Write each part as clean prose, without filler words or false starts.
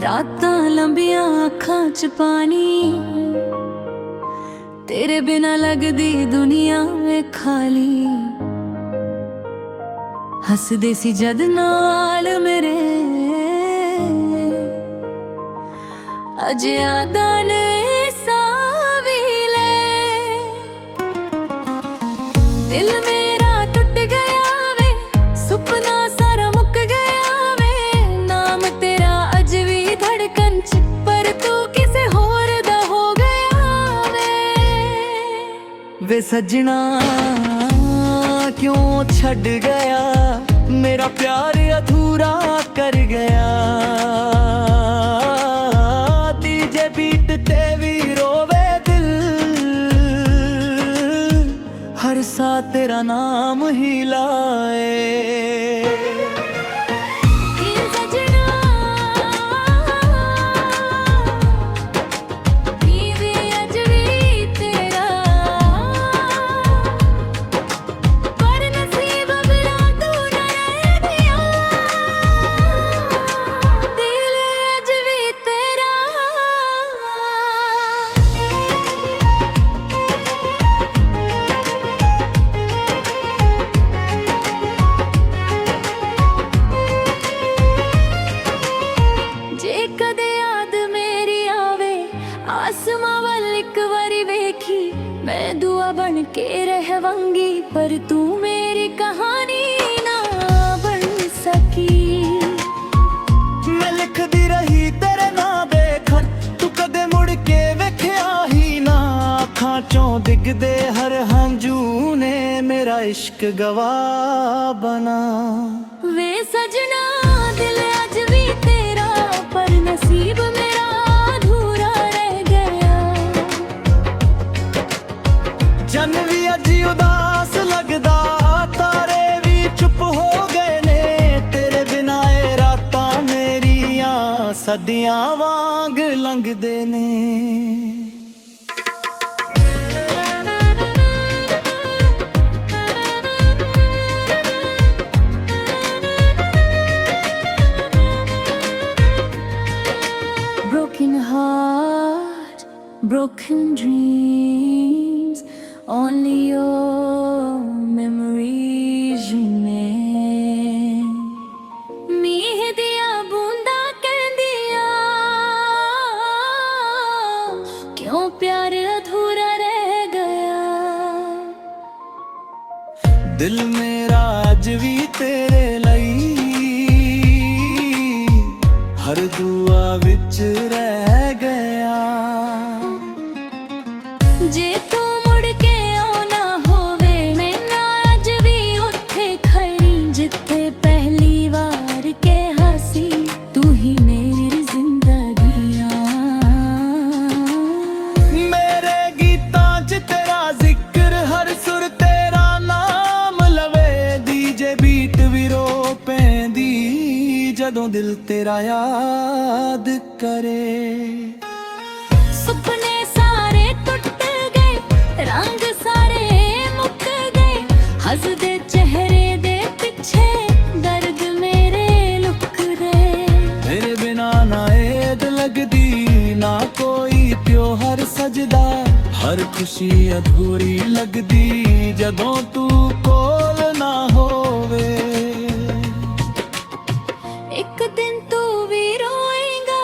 रातां लंबियां अखां च पानी, तेरे बिना लगदी दुनिया वे खाली। हसदे सी जद नाल मेरे, अज यादां ने सावीले। दिल मेरा टुट गया वे, सुपना सारा मुक गया वे। नाम तेरा अज भी धड़कन च, पर तू किसे होर दा हो गया वे सजना क्यों छड़ गया, मेरा प्यार अधूरा कर गया। डीजे बीट ते भी रोवे दिल, हर सा तेरा नाम ही लाए। आसमां वल इक वारी वेखी, मैं दुआ बन के रहवांगी, पर तू मेरी कहानी ना बन सकी। मैं लिखदी रही तेरे नां देखन, तू कदे मुड़ के वेख्या ही ना। अखां चों डिगदे हर हंझू ने मेरा इश्क गवाह बना। वे सजना दिल अज भी तेरा, पर नसीब मेरा जन भी अजी उदास लगदा, तारे भी चुप हो गए ने। तेरे बिना ए रातां मेरियां सदियां वांग लंघदे ने। Broken heart, broken dreams, only your memories remain। मीह दिया बूंदा कहंदिया, क्यों प्यार अधूरा रह गया। दिल मेरा अज भी तेरे लई, हर दुआ विच रह गया। जे तू जदों दिल तेरा याद करे। सुपने सारे टुट गए, रंग सारे मुक गए। हसदे चेहरे दे पिछे दर्द मेरे लुक गए। तेरे बिना ना ऐद लगदी, ना कोई त्योहार सजदा। हर खुशी अधूरी लगदी, जदों तू कोल ना होवे। एक दिन तू भी रोएगा,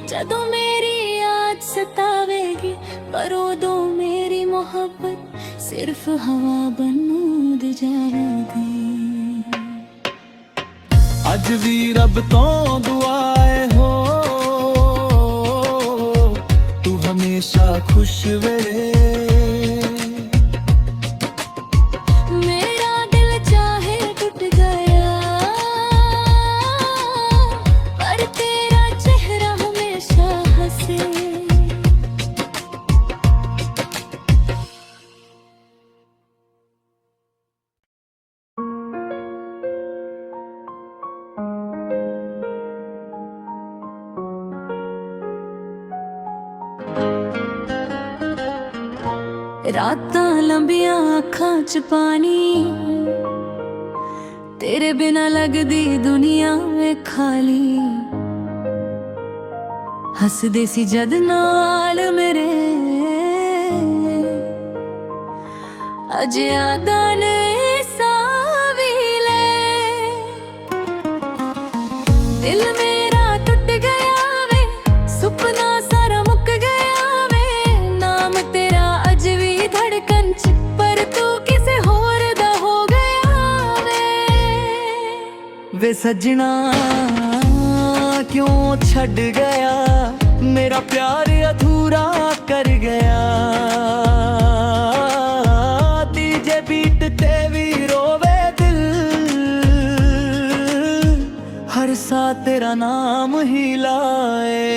जदों मेरी याद सतावेगी। पर उदों मेरी मोहब्बत सिर्फ हवा बन उड़ जाएगी। अज भी रब तो दुआए हो, तू हमेशा खुश वे। रातां लंबियां अखां च पानी, तेरे बिना लगदी दुनिया वे खाली। ਹੱਸਦੇ ਸੀ ਜਦ ਨਾਲ ਮੇਰੇ ਅੱਜ ਯਾਦਾਂ ਨੇ ਸਾਹ ਵੀ ਲੈ। ਦਿਲ ਮੇਰਾ ਟੁੱਟ ਗਿਆ ਵੇ, ਸੁਪਨਾ ਸਾਰਾ ਮੁੱਕ ਗਿਆ ਵੇ। ਨਾਮ ਤੇਰਾ ਅੱਜ ਵੀ ਧੜਕਣ ਚ, ਪਰ ਤੂੰ ਕਿਸੇ ਹੋਰ ਦਾ ਹੋ ਗਿਆ ਵੇ ਸੱਜਣਾ क्यों छड़ गया, मेरा प्यार अधूरा कर गया। डीजे बीट ते भी रोवे दिल, हर सा तेरा नाम ही लाए।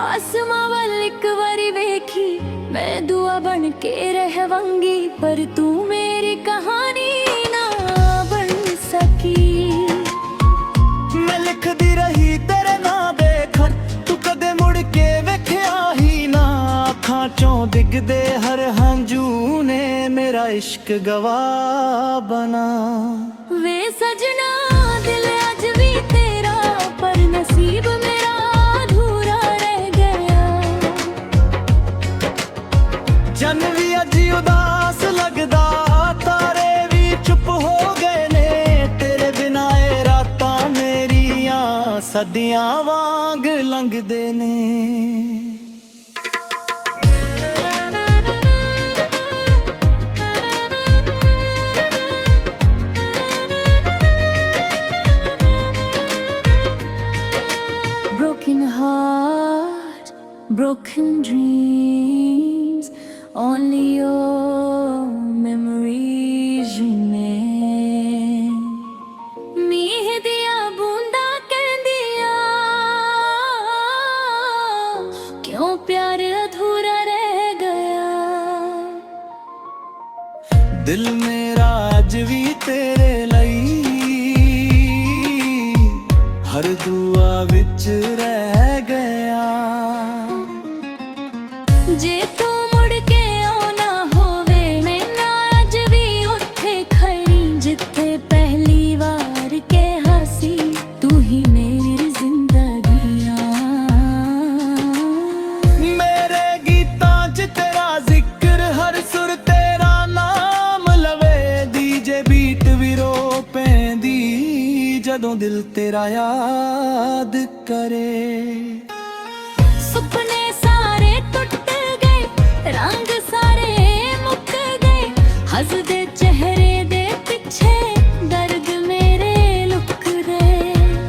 आसमां वल एक बारी वेखी मैं दुआ बन के रहवांगी, पर तू मेरी कहानी ना बन सकी। मैं लिखदी रही तेरे नाम देखन, तू कदे मुड़ के वेख्या ही ना। अखां चों डिगदे हर हंझू ने मेरा इश्क गवाह बना। वे सजना दिल अज भी तेरा, पर नसीब मेरा जन भी अजी उदास लगदा, तारे भी चुप हो गए ने। तेरे बिना ए रातां मेरियां सदियां वांग लंघदे ने। Broken heart, broken dreams, only your memories remain। मीह दिया बूंदा कहंदिया, क्यों प्यार अधूरा रह गया। दिल मेरा अज भी तेरे लई हर दुआ विच रह गया। जे तू जदों दिल तेरा याद करे। सुपने सारे टुट गए, रंग सारे मुक गए। हसदे चेहरे दे पिछे दर्द मेरे लुक गए।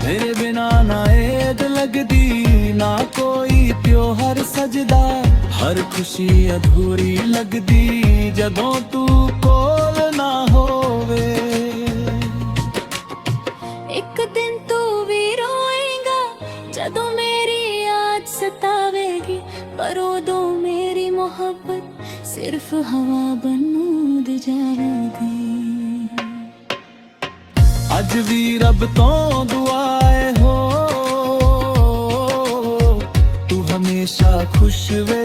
मेरे बिना ना ऐद लगदी, ना कोई त्योहार सजदा। हर खुशी अधूरी लगदी जदों तू कोल ना होवे। एक दिन तू भी रोएगा जदों मेरी याद सतावेगी, पर उदों मेरी मोहब्बत सिर्फ हवा बन उड़ जावेगी। अज भी रब तो दुआए हो, तू हमेशा खुश वे।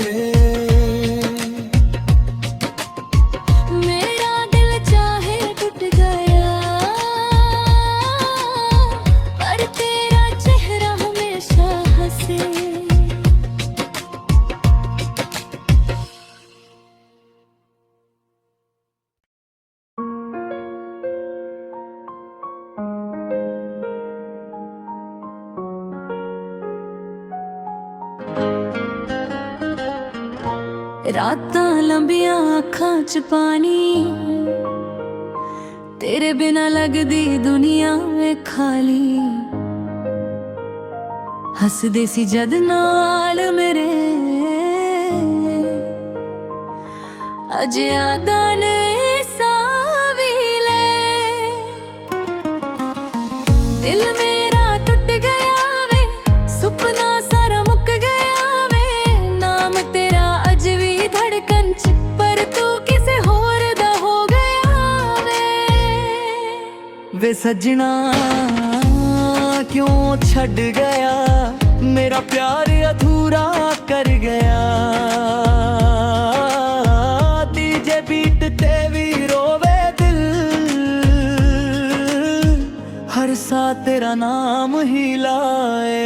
रातां लंबियां अखां च पानी, तेरे बिना लगदी दुनिया वे खाली। हसदे सी जद नाल मेरे अज यादां ने साह भी ले। दिल मेरा टूट गया वे, सुपना सारा मुक गया वे। नाम तेरा अज भी धड़कन च, पर तू किसे होर दा हो गया वे सजना क्यों छड़ गया, मेरा प्यार अधूरा कर गया। डीजे बीट ते भी रोवे दिल, हर सा तेरा नाम ही लाए।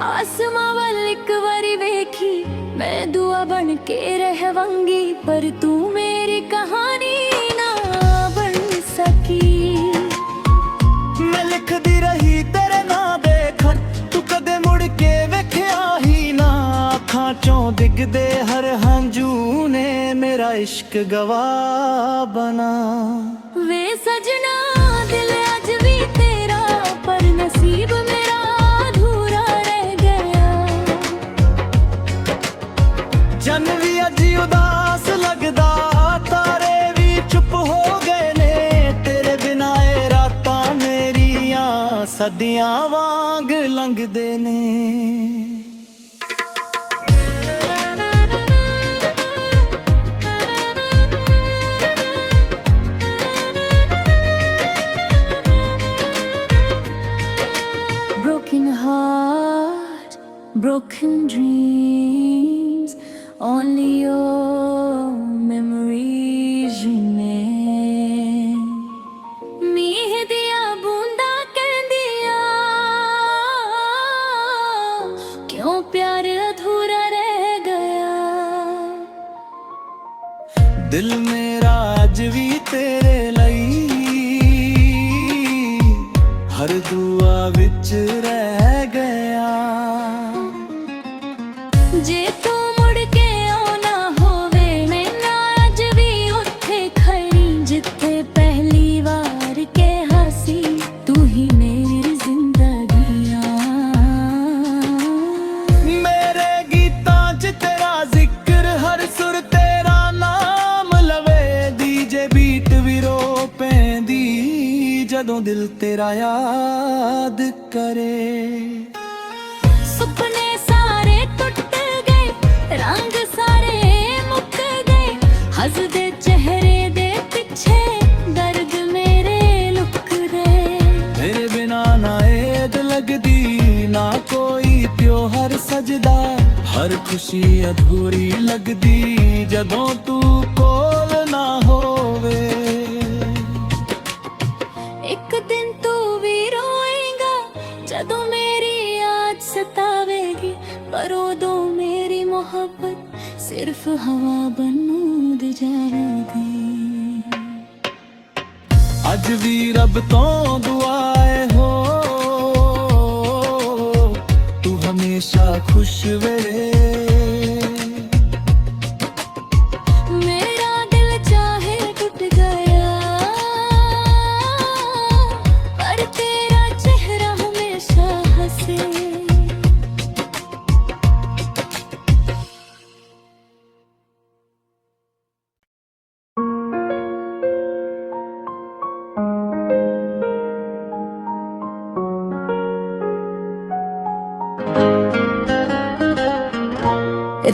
आसमां वल एक बारी वेखी, मैं दुआ बन के रहवांगी, पर तू मेरी कहानी ना बन सकी। मैं लिखदी रही तेरे नां दे खत, तू कदे मुड़ के वेख्या ही ना। अखां चों डिगदे हर हंझू ने मेरा इश्क गवाह बना। वे सजना दिल अज भी तेरा, पर नसीब मेरा जन भी अजी उदास लगदा, तारे भी चुप हो गए ने। तेरे बिना ए रातां मेरियां सदियां वांग लंघदे ने। Broken heart, broken dreams, only your memories remain। मीह दिया बूंदा कहंदिया, क्यों प्यार अधूरा रह गया। दिल मेरा अज भी तेरे लई, हर दुआ विच रह गया। जे तू जदों दिल तेरा याद करे। सुपने सारे टुट गए, रंग सारे मुक गए, हसदे चेहरे दे पिछे दर्द मेरे लुक गए। मेरे बिना ना ऐद लगदी, ना कोई त्योहार सजदा, हर खुशी अधूरी लगदी जदों तू कोल ना होवे। एक दिन तू भी रोएगा जदों मेरी याद सतावेगी, पर उदों मेरी मोहब्बत सिर्फ हवा बन उड़ जाएगी। अज भी रब तो दुआए हो, तू हमेशा खुश वे।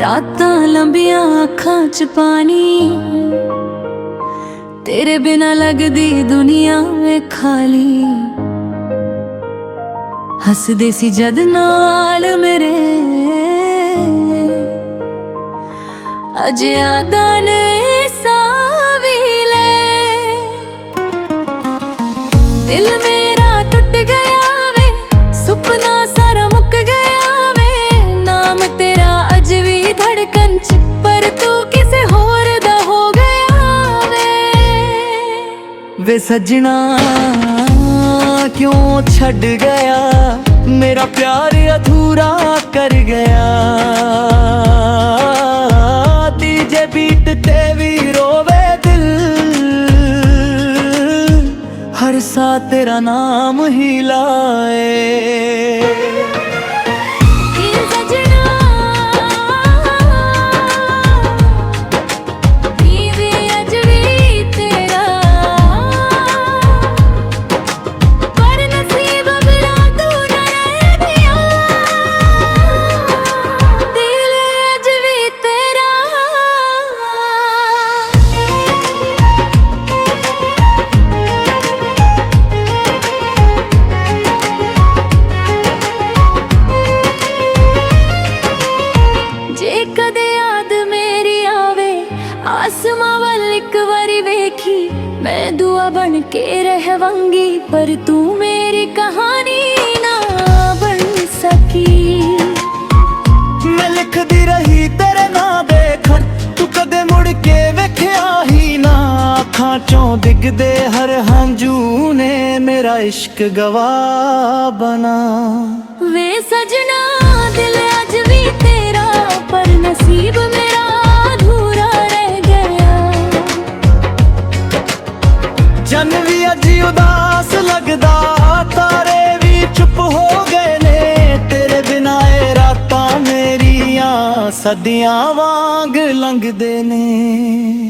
रातां लंबियां अखां च पानी, तेरे बिना लगदी दुनिया वे खाली। हसदे सी जद नाल मेरे, अज यादां ने सावीले। दिल मेरा टूट गया वे, सुपना सारा मुक गया वे। नाम तेरा अज भी धड़कन च, पर तू किसे होर दा ਵੇ ਸਜਣਾ ਕਿਉਂ ਛੱਡ ਗਿਆ, ਮੇਰਾ ਪਿਆਰ ਅਧੂਰਾ ਕਰ ਗਿਆ। ਤੀਜੇ ਬੀਟ ਤੇ ਵੀ ਰੋਵੇ ਦਿਲ, ਹਰ ਸਾਹ ਤੇਰਾ ਨਾਮ ਹੀ ਲਾਏ। ਕਦੇ ਯਾਦ ਮੇਰੀ ਆਵੇ ਆਸਮਾਂ ਵੱਲ ਇੱਕ ਵਾਰੀ ਵੇਖੀ, ਮੈਂ ਦੁਆ ਬਣ ਕੇ ਰਹਵਾਂਗੀ, ਪਰ ਤੂੰ ਮੇਰੀ ਕਹਾਣੀ ਨਾ ਬਣ ਸਕੀ। ਮੈਂ ਲਿਖਦੀ ਰਹੀ ਤੇਰੇ ਨਾਂ ਦੇਖਣ, ਤੂੰ ਕਦੇ ਮੁੜ ਕੇ ਵੇਖਿਆ ਹੀ ਨਾ। ਅੱਖਾਂ ਚੋਂ ਡਿੱਗਦੇ ਹਰ ਹੰਝੂ ਨੇ ਮੇਰਾ ਇਸ਼ਕ ਗਵਾਹ ਬਣਾ। ਵੇ ਸਜਣਾ ਦਿਲ ਅੱਜ ਵੀ ਤੇਰਾ, ਪਰ ਨਸੀਬ ਮੇਰਾ ਅਧੂਰਾ ਰਹਿ ਗਿਆ। ਜਨ ਵੀ ਅੱਜ ਉਦਾਸ ਲੱਗਦਾ, ਤਾਰੇ ਵੀ ਚੁੱਪ ਹੋ ਗਏ ਨੇ। ਤੇਰੇ ਬਿਨਾਂ ਇਹ ਰਾਤਾਂ ਮੇਰੀਆਂ ਸਦੀਆਂ ਵਾਂਗ ਲੰਘਦੇ ਨੇ।